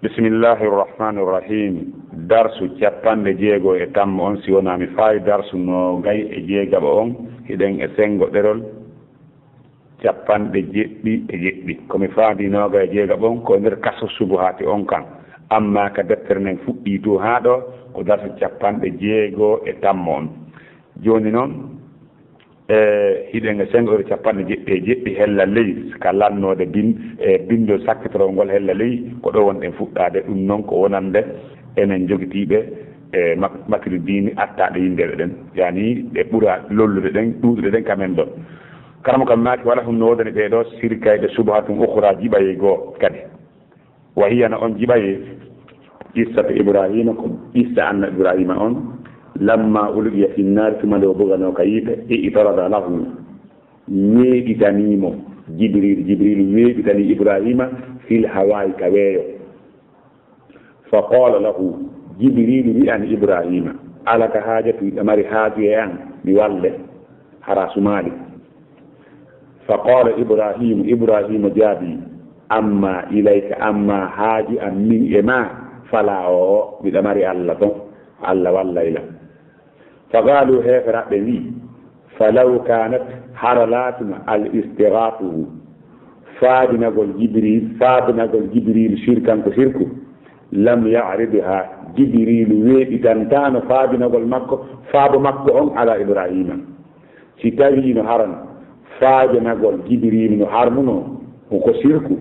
bismillahi irrahmani irrahim darsu capanɗe jeego e tammo on si wonami fawi darsu no gay e jeegaɓa on hiɗen e sengo ɗerol capanɗe jeɗɗi e jeɗɗi komi faandi noga e jeegaɓa on ko nder kaso subuhati on kan amma ka deftere nden fuɗɗi to ha ɗo ko darsu capanɗe jeego e tammo on joni noon hiɗen e sengo ɗe capanɗe jeɗɗi e jeɗɗi hella ley ka lannode bindo sakkitorol ngol hella ley ko ɗo wonɗen fuɗɗade ɗum noon ko wonande enen jogitiɓe e makkilu dini attaɗe yimɓeɓe ɗen yani ɓe ɓuura lollude ɗen ɗuuɗude ɗen kamen ɗo karamo kam naati wala hum no wodani ɓeɗo sirkayde subahatum ukhra jiɓaye goo kadi wa hiyana on jiɓaye qissatu ibrahima ko qissa anna ibrahima on lamma ulqiya fi nnaari tuma nde o bogano ka yiite itarada lahu weeɗitanimo jibril weeɗitani ibrahima fil hawayi ka weeyo fa qala lahu jibril wi'ani ibrahima alaka haajatu yiɗa mari haaju e an mi walle hara sumaali fa qala ibrahima jaabi amma ilayka amma haaju an min e ma fala o miɗa mari allah ton allah wallayla فقالوا هيك رأبني فلو كانت حرلاتنا الاستغاثه فادنا قول جبريل شركا كشركه لم يعرضها جبريل ويبتنتان فادنا قول مكة فاب مكة على إبراهيم ستاجين هرن فادنا قول جبريل نحرمنه وكشركه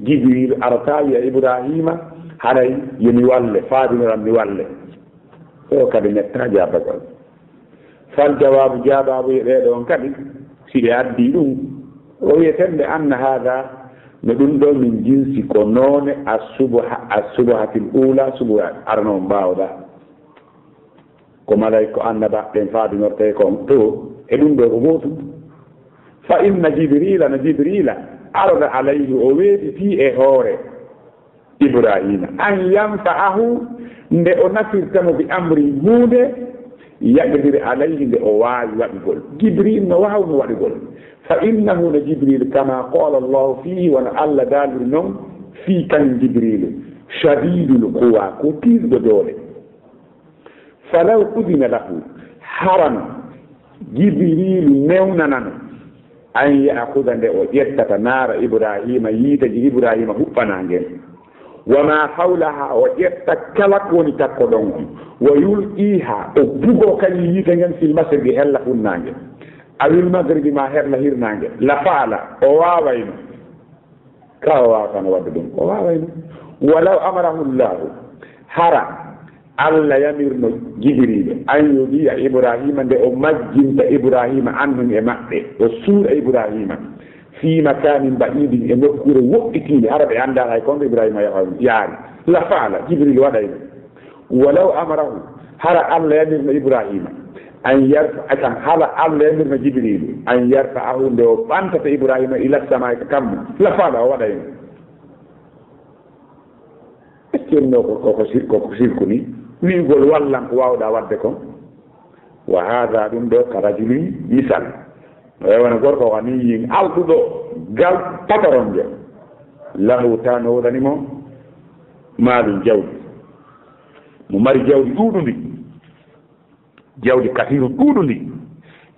جبريل أرتاي إبراهيم هري يميوال فادنا رميوال o kadi netta jabagol fal jawabu jababu ɗeɗo on kadi siɗe addi ɗum o wiyetende anna hada no ɗum ɗo min jinsi ko noone assubahatil ula subuha arno mbawɗa ko malay ko annaba ɓen faabinorte kon to e ɗum ɗo ko gotum fa inna jibrila no jibrila arda alayhi o weeɗi fi e hoore ibrahima an yanfa'ahu nde o nafirtamo bi amri hunde yaqdir alayhi nde o waawi waɗugol jibril no waawno waɗugol fa innahu no jibril kama qala allahu fihi wona allah daaliri noon fii kan jibril shadidul quwa ko tiiɗuɗo doole falaw udina lahu harano jibril newnanano an yaakuda nde o ƴettata naara ibrahima yiitaji ibrahima huɓɓanangel wama hawlaha o ƴetta kala ko woni takko ɗon on wa yulqiha o bugo kañum yiite ngen fil masrigi hella funnange awil magribi ma herla hirnange la faala o wawayno ka o wawatano wadde ɗum o wawayno walaw amarahu llahu hara allah yamirno jibriɓe an yudiya ibrahima nde o majjinta ibrahima annum e maɓɓe o suura ibrahima fi makanin ba'idin e nokkure woɗɗitinde hara ɓe annda hay konɗo ibrahima yaari la faala jibril waɗayno walaw amarahu hara allah yamirno ibrahima an yarfa akan hala allah yamirno jibrilu an yarfa'ahu nde o ɓantata ibrahima ila samai ka kammu la faala o waɗayno eccenno koko sirku ni wiigol wallan ko wawɗa wadde kon wa hada ɗum ɗo ka rajulin misal wona gorko ko ni yin alɗuɗo gal pataronje lahu tan o woɗanimo maalum jawdi mo mari jawdi ɗuuɗundi jawdi kasiru ɗuuɗundi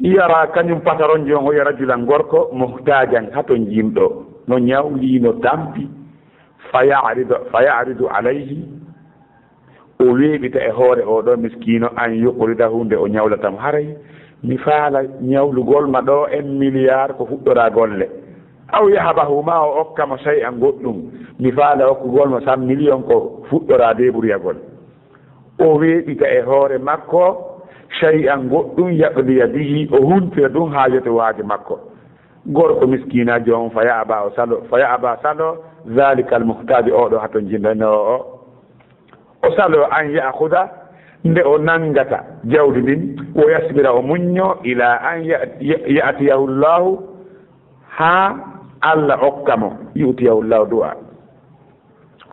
yara kañum pataronje on o ya rajulan gorko muhtajan haton jimɗo no ñawli no tampi fa ya'ridu alayhi o weeɓita e hoore oɗo miskino an yuqridahu nde o ñawlatamo haray mi faala ñawlugol ma ɗo en milliard ko fuɗɗora golle aw yahabahu ma o okkamo sey an goɗɗum mi faala okkugol ma 100 million ko fuɗɗora deɓuriyagol o weeɓita e hoore makko sey an goɗɗum yaqdiya bihi o huntira ɗum haajete waaje makko gorko miskinajo on fa yaaba salo zalika al muhtaji oɗo haton jindano o salo an yaahuda nde o nangata jawdi ndin o yasbira o muñño ila an ya'tiyahu llahu ha allah okkamo yu'tiyahu llahu du'a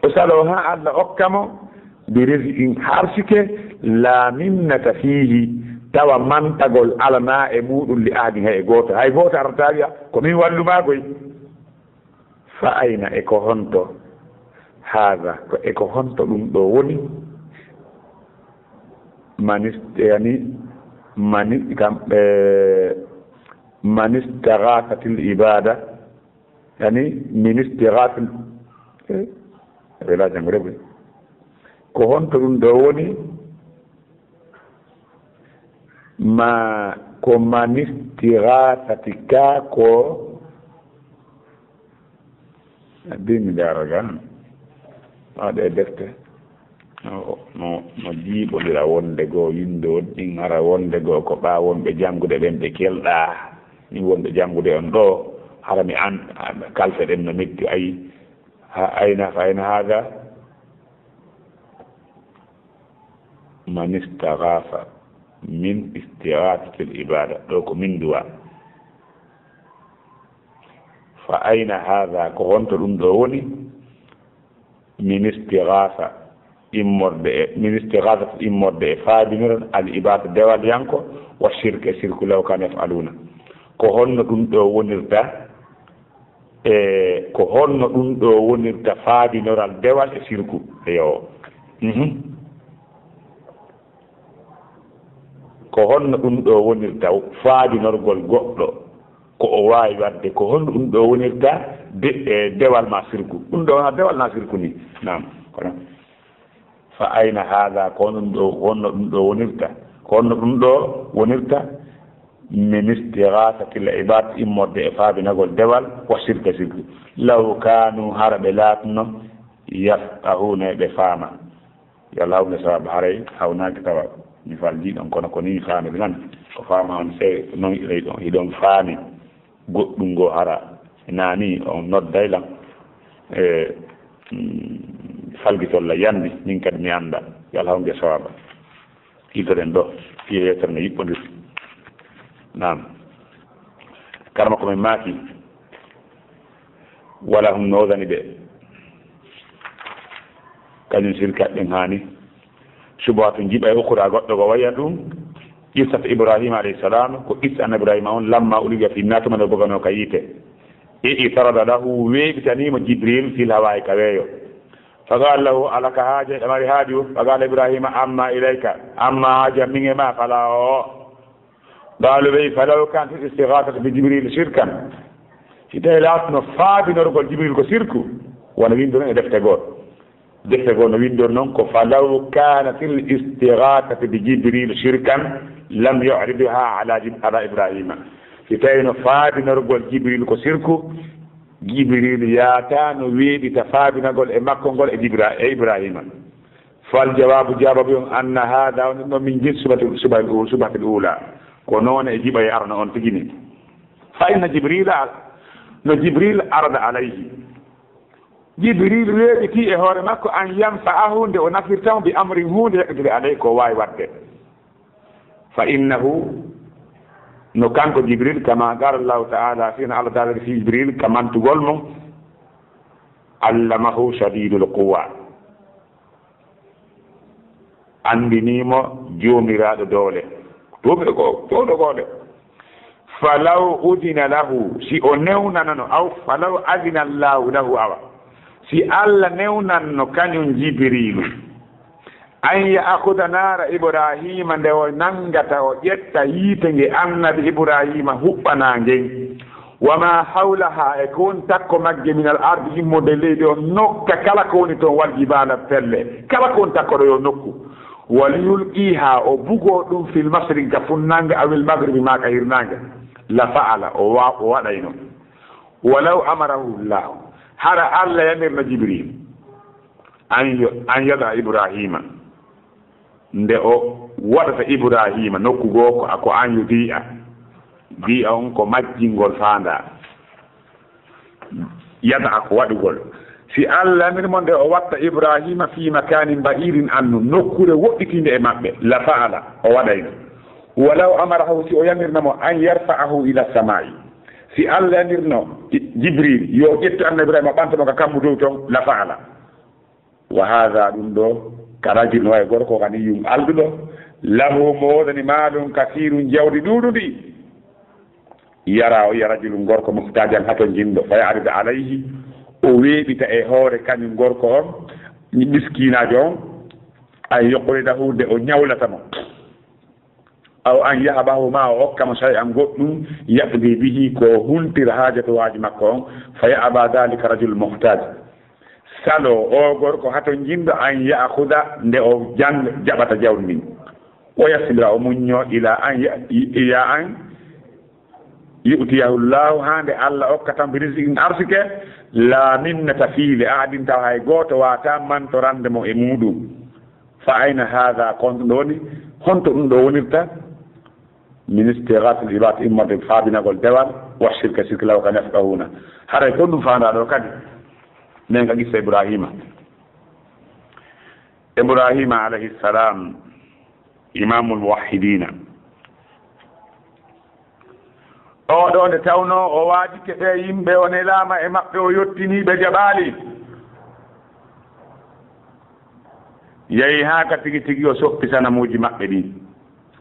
o salo ha allah okkamo bi rizqin harsike la minnata fihi tawa mantagol alana e muɗum li ahadin hay goto arata wiya ko min walluma koy fa ayna e ko honto هذا إكو هنت دوني من استغاثة العبادة يعني من استغاثة ولا جنغرب كو هنت دوني ما ko manistighasati ko dimi daragan ade defte no jibo dira wonde go yindo din ara wonde go ko ba wonbe jangude ben be kelda ni wonde jangude on do harami an kalfe den no metti ayna hada manistaghasa min istighathati al-ibada donc min duwa fa ayna hadha ko wonto dum do woni min istighatha immorde faadimiron al-ibada dewal yanko wa shirka shirku law kana yafaluna ko honno dum do wonirta ko honno dum do wonirta faadinoral dewal e shirku yo ko honno ɗum ɗo wonirta faadinorgol goɗɗo ko o waawi wadde ko honno ɗum ɗo wonirta dewal ma sirku ɗum ɗo wona dewal na sirku ni nam kono fa ayna haada ko honno ɗum ɗo wonirta ko honno ɗum ɗo wonirta min istighasati l ibad immorde e faabinagol dewal wa sirka sirku law kanu hara ɓe laatno yafqahuna ɓe faama yo allah hawne sababu haray hawnaaki tawa mi falji ɗon kono ko ni faami ɓe nan ko faama on se noon iray ɗon hiɗon faami goɗɗum ngo hara naani on noddaylan falgitolla yandi min kadi mi annda yo allah hawge sawaba hidoren ɗo yetere no yiɓɓodir nam karma komin maaki wala hum noodani ɓe kañum sirkat ɗen haani subatu jiɓa e ukura goɗɗo ko waya ɗum qissata ibrahima alayhi salam ko qissa annabi ibrahima on lamma uliga fi natumano bogano ka yiite itarada lahu weeɓitanimo jibril fil hawayi ka weeyo faqala lahu alaka haaja ɗamari haaju faqala ibrahima amma ilayka amma haaja min e ma fala o qaalu ɓey falaw kanat istighathatu bi jibril shirkan si tawi laatno faabinorgol jibril ko sirku wona windo noon e defte goo no winndor noon ko falaw kanat l istighathatu bi jibril shirkan lam yu'ridha ala ibrahima si tawi no faabinorgol jibril ko sirku jibril yaata no weeɗita faabinagol e makko ngol e ibrahima fal jawabu jababu on anna hada no min jin subatul ula ko noon e jiɓa e arna on tigini fa inna jibril arada alayhi jibril weeɓiti e hoore makko an yanfa'ahu nde o nafirtamo bi amrin hunde heɓitide alay ko wawi wadde fa innahu no kanko jibril kama qala allahu taala fina allah taala fi jibril kamantugol mum allamahu shadidul quwa andinimo joomiraɗo doole ɗuɓe ko fowɗogoɗe falaw udina lahu si o newnanano aw falaw adina allahu lahu awa si allah newnanno kañum jibrilu an ya'khudha nara ibrahima nde o nangata o ƴetta yiite nge annabi ibrahima huɓɓana ngen wama hawlaha e ko woni takko magge min al ardi immode leydi o nokka kala ko woni toon wal jibala pelle kala ko woni takkoɗo yo nokku waliyulqiha o bugo ɗum fil masriq ka funnange awil magribi ma ka hirnange la fa'ala o waɗayno walaw amarahu llahu hara allah yamirno jibril an yada ibrahima nde o waɗata ibrahima nokku goo ko an yu bi'a on ko majjingol faanda yada ko waɗugol si allah yamirmo nde o watta ibrahima fi makanin ba'irin annu nokkure woɗɗitinde e maɓɓe la fa'ala o waɗayno walaw amarahu si o yamirnamo an yarfa'ahu ila samai si allah yamirno jibril yo ƴettu annabi ibrahima ɓantamo ka kammu dow toon la fa'ala wa hada ɗum ɗo ka rajul no wawi gorko kani yum alduɗo lahu moodani maɗum kasirum jawdi ɗuɗuɗi yara o yiya rajulum gorko muhtajan hato jinɗo fa yarida alayhi o weeɓita e hoore kañum gorko on ni miskinajo on ay yoqorida hude o ñawlata mo aw an yahabahu ma o hokkamo say an goɗɗum yaqdi bihi ko huntira haajatuwaji makko on fa yaaba dalika rajul muhtaj salo o gorko hato jindo an yaahuda nde o jaɓata jawdi ndin o yasibira o muñño ila an iya an yu'tiyahu llahu hande Allah hokkatan bi rizqin arsike la minnata fiili ahadin taw hay goto wata mantorande mo e muɗum fa ayna hada konto ɗo woni honto ɗum ɗo wonirta min istighath al-ibad imma bi fabinagol dewal wa shirka law kan yafqahuna haray ko ɗum fanda ɗo kadi men ka gissa ibrahima alayhi salam imamul muwahhidina o ɗo nde tawno o waadike ɓe yimɓe o nelama e maɓɓe o yettiniɓe jaɓaali yehi haa ka tigi tigi o soppi sanamuji maɓɓe ɗi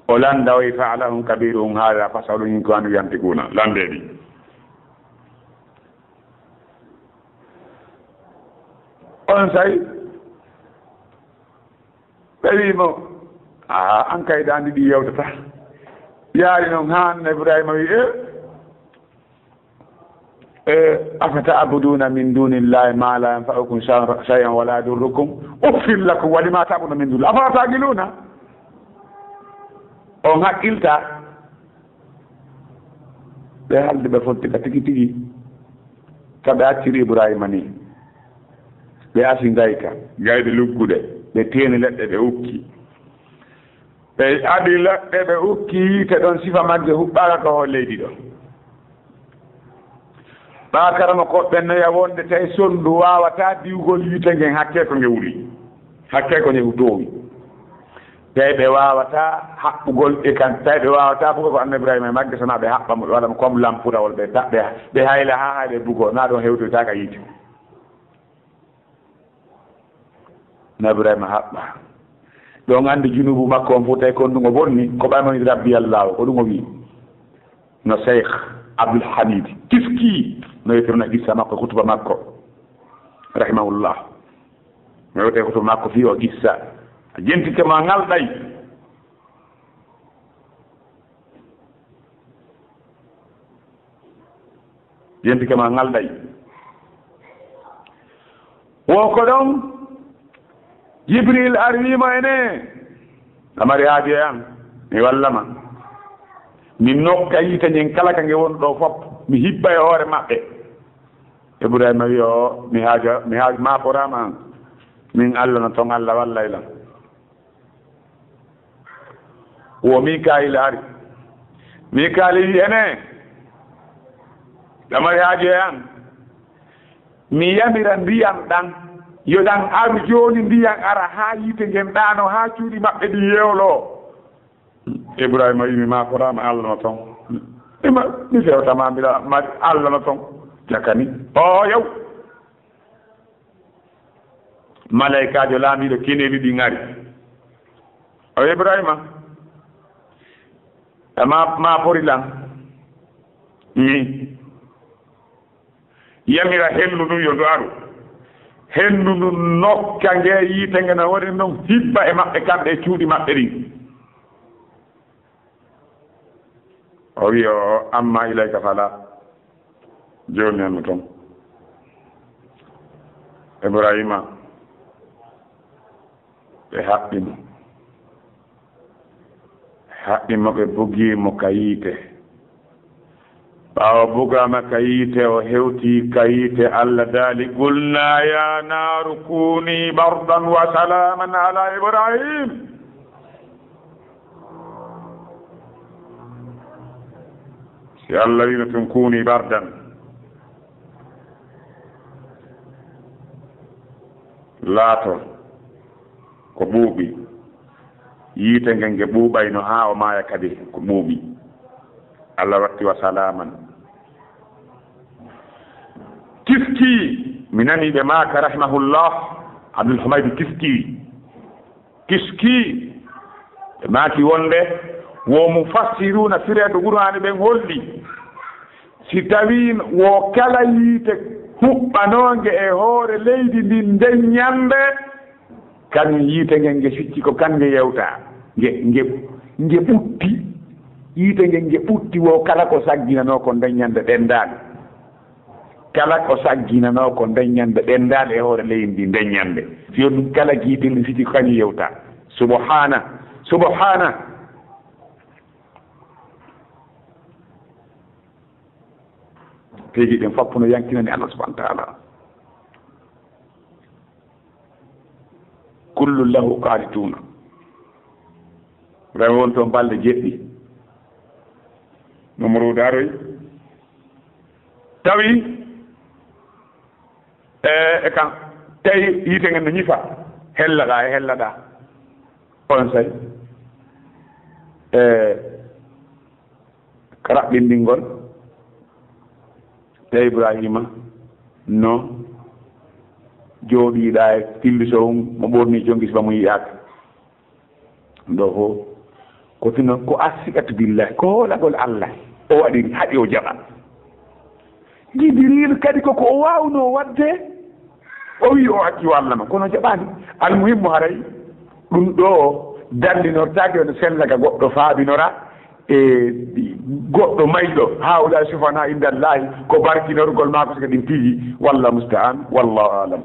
o landa o fa'alahum kabiruhum hada fasaluhum in kanu yantiquna lande ɗi on say ɓe wimo an kaydandi ɗi yewtata yaari noon han ibrahima wi أفتعبدون من دون الله ما لا ينفعكم شيئا ولا يضركم أغفر لكم ولما تعبدون من دون الله أفلا تعقلون on hakkilta ɓe halde ɓe fottika tigi tigi ka ɓe acciri ibrahima ni ɓe asi gayka gayde luggude ɓe teeni leɗɗe ɓe ukki ɓe adi leɗɗe ɓe ukki yiite ɗon sifa magge huɓɓaka ka ho leydi ɗo ɓakarama koɓɓennoya wonde tawi sonndu wawata diwgol yiite ngen hakke ko nge wuli hakke ko nge towi tawi ɓe wawata haɓɓugol e kan tawi ɓe wawata bugo ko annabi ibrahima e magge sona ɓe haɓɓamo ɓe waɗamo comme lampurawol ɓe hayla ha hayɓe bugo na ɗon hewtoytaka yiite annabi ibrahima haɓɓa ɗon andi junubu makko on fof tawi kon ɗum o bonni ko ɓaymani rabbi allahu ko ɗum o wi no cheikh abdoul hamid kiski no yetirna gissa makko kutuba makko rahimahullah no yewte kutuba makko fi o gissa a jentike ma ngalɗay jentike ma ngalɗay woko ɗon jibril arwima ene amari haaji e an mi wallama mi nokka yiite ñen kala ka nge woni ɗo fof mi hibba e hoore maɓɓe ibrahima wi o mi haaj ma porama an min allah no ton allah wallaylam wo mikail ari mikail wi ene ɗamari haaji e an mi yamira ndiyam ɗan yo ɗan aru joni ndiyam ara ha yiite ngen ɗano ha cuuɗi maɓɓe ɗi yewlo ibrahima wi mi ma porama allah no ton mi fewtama mbiɗa ma allah no ton jakani o yaw malaikajo laamiɗo keneɗi ɗi ngari o ibrahima ma porilan ni yamira hendu ɗum yo ndu aru hendu ndu nokka nge yiite nge no woni noon hibba e maɓɓe kamɓe e cuuɗi maɓɓe ɗi o wi o amma ilayka fala joni hanno toon ibrahima ɓe haɓɓimo ɓe bugimo ka yiite ɓawa bugama ka yiite o hewti ka yiite allah daali qulna ya naru kuni bardan wa salaman ala ibrahim si allah wino tun kuni bardan laato ko ɓuuɓi yiite ngen nge ɓuuɓayno ha o maaya kadi ko ɓuuɓi allah watti wa salaman kiski mi nani ɓe maaka rahimahullah abdoul humaydi kiski ɓe maaki wonde wo mufassiruna fireeɗo qur'ani ɓen holli si tawi wo kala yiite huɓɓanonge e hoore leydi ndin nden ñande kañum yiite ngel nge ficci ko kange yewta nge ɓutti yiite ngel nge ɓutti wo kala ko sagginano ko ndeññande ɗendaade kala ko sagginano ko ndeññande ɗendaade e hoore leydi ndi ndeññande fiyo ɗum kala giitelli ficci ko kañum yewta subhana peeji ɗen fof no yankinani Allah subhanahu wa taala kullu lahu qanituna rewe won toon balɗe jeɗɗi Mamadou daroy tawi e kan tawi yiite ngen no ñifa hellaɗa e hellaɗa on say karaɓɓindingol te Ibrahima no jooɗiɗa e tilliso mo ɓorni jongis ba mo yiyaka ɗo fof ko tino ko assiqatu billahi ko hoolagol Allah o waɗi haɗi o jaɓa Jibril kadi koko o wawno wadde o wi o acci Allah ma kono jaɓani almuhimmo haray ɗum ɗo dallinortaki ono sellaga goɗɗo faabinora e goɗɗo mayɗo hawla sufana indallahi ko barkinorgol maako sika ɗin piiji wallahu musta'an wallahu alam